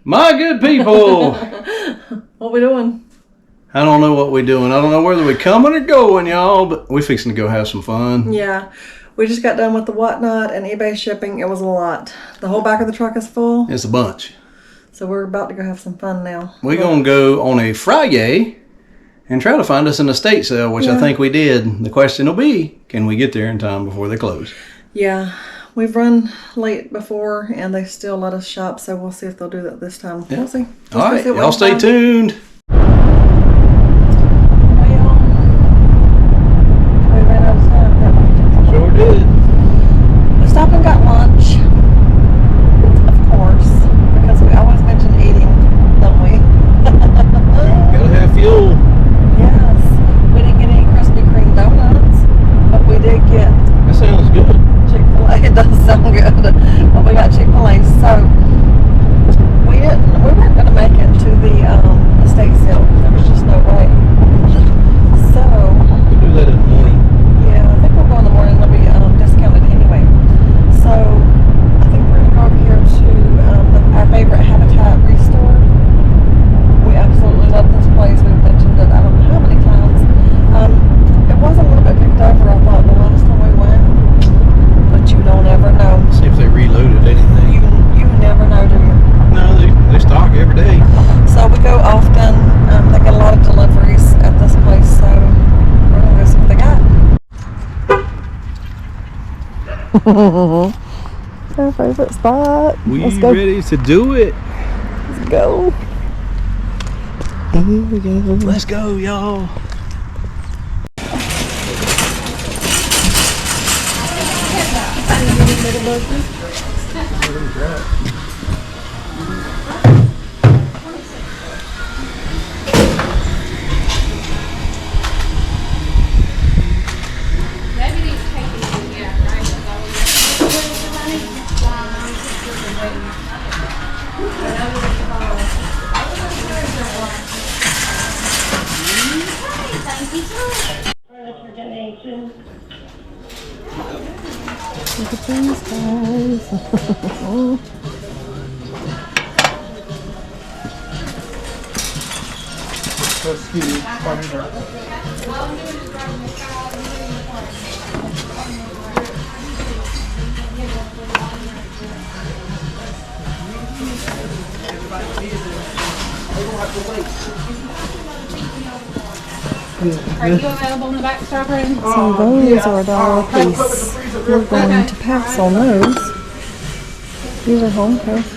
My good people. What we doing? I don't know what we're doing. I don't know whether we're coming or going, y'all, but we're fixing to go have some fun. Yeah. We just got done with the whatnot and eBay shipping. It was a lot. The whole back of the truck is full. It's a bunch. So we're about to go have some fun now. We're going to go on a Friday and try to find us an estate sale, which I think we did. The question will be, can we get there in time before they close? Yeah. We've run late before, and they still let us shop, so we'll see if they'll do that this time. Yeah. We'll see. All right, y'all stay tuned. We ran out of time. Sure did. We stopped and got lunch, of course, because we always mention eating, don't we? Gotta have fuel. Yes. We didn't get any Krispy Kreme donuts, but we did get That sounds good. Chick-fil-A. It does sound good, but we got Chick-fil-A. So we weren't going to make it to the estate sale. There was just no way. So We'll do that in the morning. yeah, I think we'll go in the morning. They'll be discounted anyway. So I think we're going to go over here to our favorite Habitat Restore. We absolutely love this place. We've mentioned it I don't know how many times. It was a little bit picked over, I thought, the last time we went. But you don't ever know. See if they reloaded anything. You never know, do you? No, they stock every day. So we go often. They get a lot of deliveries at this place, so we're gonna go see what they got. Our favorite spot. We ready to do it. Let's go. Here we go. Let's go, y'all. Look at these guys. Are you available in the back, Strawberry? So those are $1 a piece. We're going to pass on those. These are home cooked.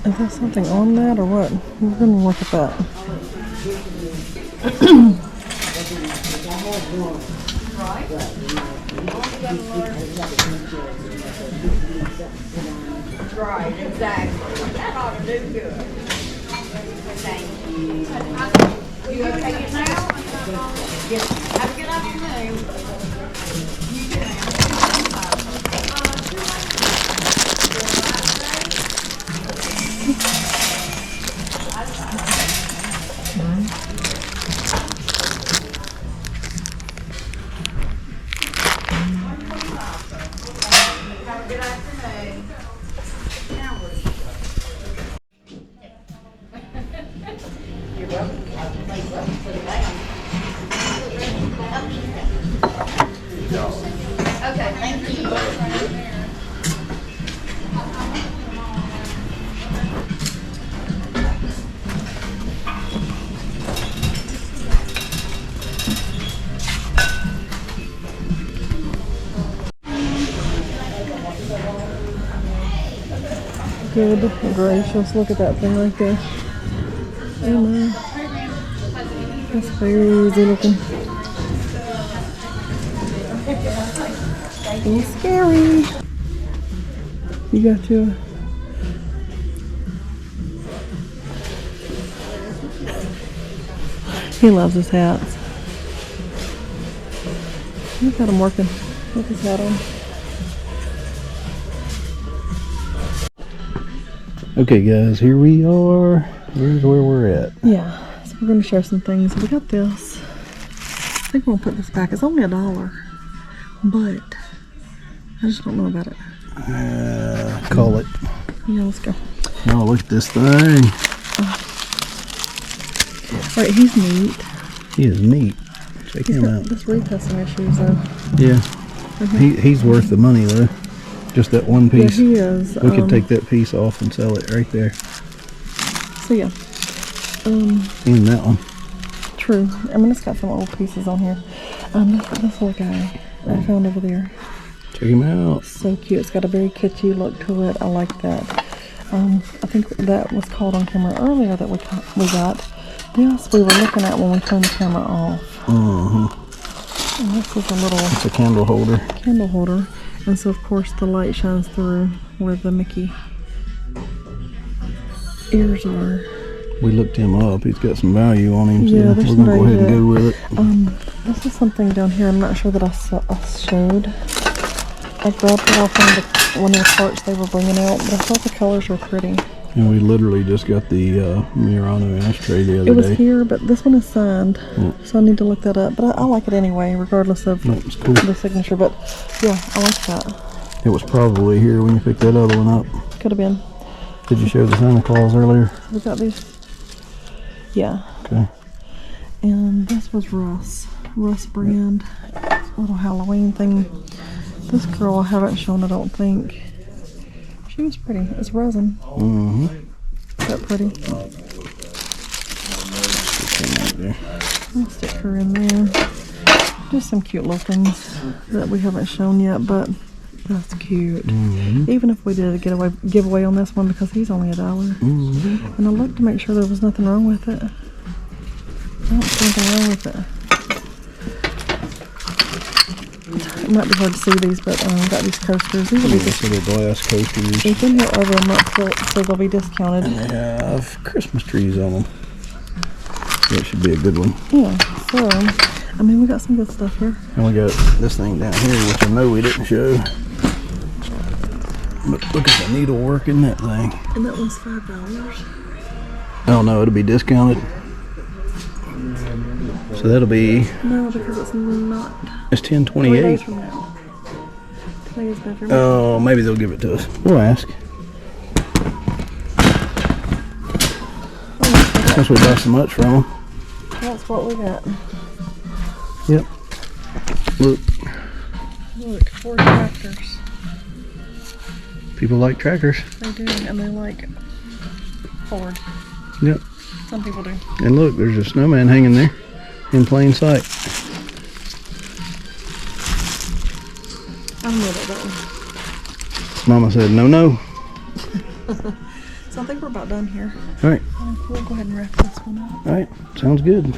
Is there something on that or what? We're going to look at that. Right, exactly. That ought to do good. Thank you. You okay getting out? Have a good afternoon. Okay, thank you. Good gracious, look at that thing right there. Oh my. That's crazy looking. It's scary. You got your... He loves his hats. Look at him working with his hat on. Okay, guys, here we are. Here's where we're at. Yeah, so we're going to share some things. We got this. I think we'll put this back. It's only $1, but I just don't know about it. Call it. Yeah, let's go. Oh, look at this thing. All right, he's neat. He is neat. Check He's him got out. this retesting issues though. Yeah. He's worth the money though. Just that one piece. Yeah, he is. We could take that piece off and sell it right there. So yeah. And that one. True. I mean, it's got some old pieces on here. This little guy that I found over there. Check him out. So cute. It's got a very kitschy look to it. I like that. I think that was called on camera earlier that we got. This we were looking at when we turned the camera off. And this is a little It's a candle holder. candle holder. And so, of course, the light shines through where the Mickey ears are. We looked him up. He's got some value on him, so Yeah, we're there's going to some go ahead and value go with it. This is something down here I'm not sure that I showed. I grabbed it off one of the carts they were bringing out, but I thought the colors were pretty. And we literally just got the Murano ashtray the other day. It was here, but this one is signed, so I need to look that up. But I like it anyway, regardless of It's cool. the signature. But yeah, I like that. It was probably here when you picked that other one up. Could have been. Did you show the Santa Claus earlier? We got these. Yeah. Okay. And this was Russ brand. Little Halloween thing. This girl I haven't shown, I don't think. She was pretty. It's resin. Is that pretty? Right there. I'll stick her in there. Just some cute little things that we haven't shown yet, but that's cute. Even if we did a giveaway on this one, because he's only $1. And I looked to make sure there was nothing wrong with it. I don't see anything wrong with it. It might be hard to see these, but I got these coasters. These will be So they're glass coasters. they've been here over a month, so they'll be discounted. And they have Christmas trees on them. That should be a good one. Yeah, so, I mean, we got some good stuff here. And we got this thing down here, which I know we didn't show. But look at the needlework in that thing. And that one's $5. Oh no, it'll be discounted. So that'll be, No, because it's not. it's 3 days $10.28. from now. Today is better. Oh, maybe they'll give it to us. We'll ask. Since we bought so much from them. That's what we got. Yep. Look, Look, 4 tractors. people like trackers. They do, and they like Ford. Yep. Some people do. And look, there's a snowman hanging there in plain sight. I don't know about that one. Mama said, no, no. So I think we're about done here. All right. We'll go ahead and wrap this one up. All right. Sounds good.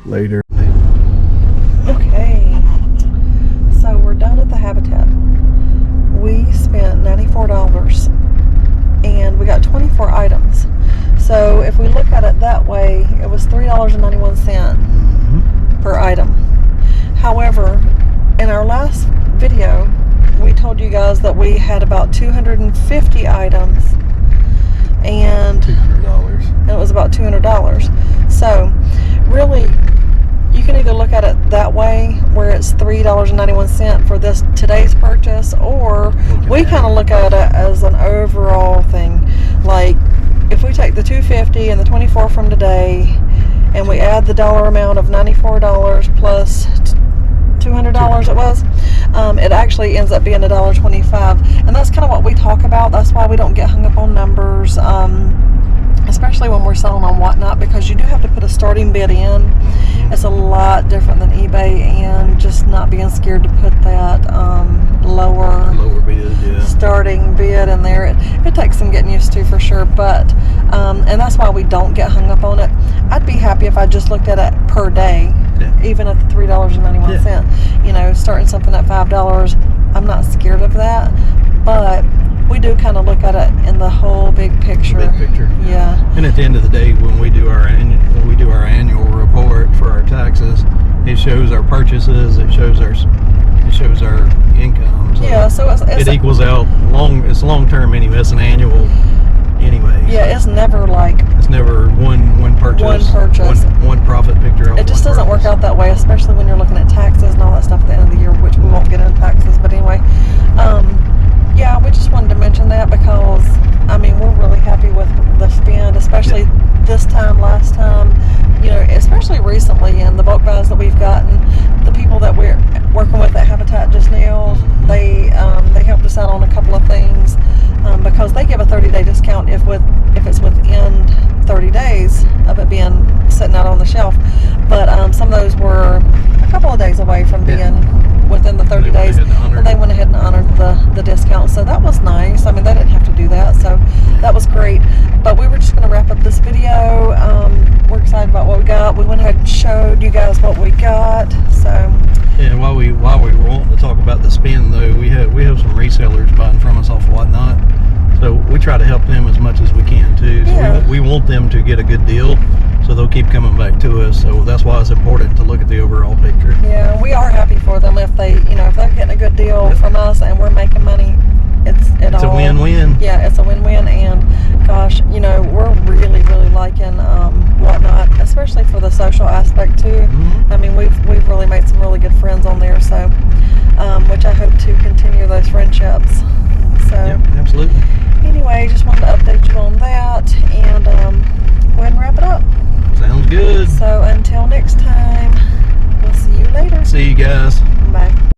Later. Okay. So we're done at the Habitat. We spent $94 and we got 24 items. So So if we look at it that way, it was $3.91 per item. However, in our last video, we told you guys that we had about 250 items, and $200. it was about $200. So really, you can either look at it that way, where it's $3.91 for today's purchase, or we kind of look at it as an overall thing. Like, if we take the $250 and the $24 from today, and we add the dollar amount of $94 plus $200 it was, it actually ends up being $1.25, and that's kind of what we talk about. That's why we don't get hung up on numbers, especially when we're selling on Whatnot, because you do have to put a starting bid in. It's a lot different than eBay, and just not being scared to put that lower bid, yeah. starting bid in there. It takes some getting used to, for sure, but and that's why we don't get hung up on it. I'd be happy if I just looked at it per day, even at the $3.91. You know, starting something at $5, I'm not scared of that, but we do kind of look at it in the whole big picture. Yeah. And at the end of the day, when we do our annual report for our taxes, it shows our purchases, it shows our income. So yeah, so it equals out it's long term anyway. It's an annual anyway. Yeah, so it's never like it's never one purchase. One profit picture. It just doesn't work out that way, especially when you're looking at taxes and all that stuff at the end of the year, which we won't get into taxes. But anyway, yeah, we just wanted to mention that because, I mean, we're really happy with the spend, especially this time, last time, you know, especially recently, and the bulk buys that we've gotten. The people that we're working with at Habitat just now, they helped us out on a couple of things, because they give a 30-day discount if it's within 30 days of it being sitting out on the shelf. But some of those were a couple of days away from being within the 30 days, and they went ahead and honored the discount. So that was nice. I mean, they didn't have to do that, so that was great. But we were just going to wrap up this video. We're excited about what we got. We went ahead and showed you guys what we got. So yeah, while we were wanting to talk about the spend, though, we have some resellers buying from us off Whatnot, so we try to help them as much as we can too. So we want them to get a good deal, so they'll keep coming back to us. So that's why it's important to look at the overall picture. Yeah, we are happy for them if they're getting a good deal from us and we're making money. It's a win-win. Yeah, it's a win-win, and gosh, you know, we're really liking Whatnot, especially for the social aspect too. I mean, we've really made some really good friends on there, so which I hope to continue those friendships. So absolutely. Anyway, just wanted to update you on that, and go ahead and wrap it up. Sounds good. So until next time, we'll see you later. See you guys. Bye.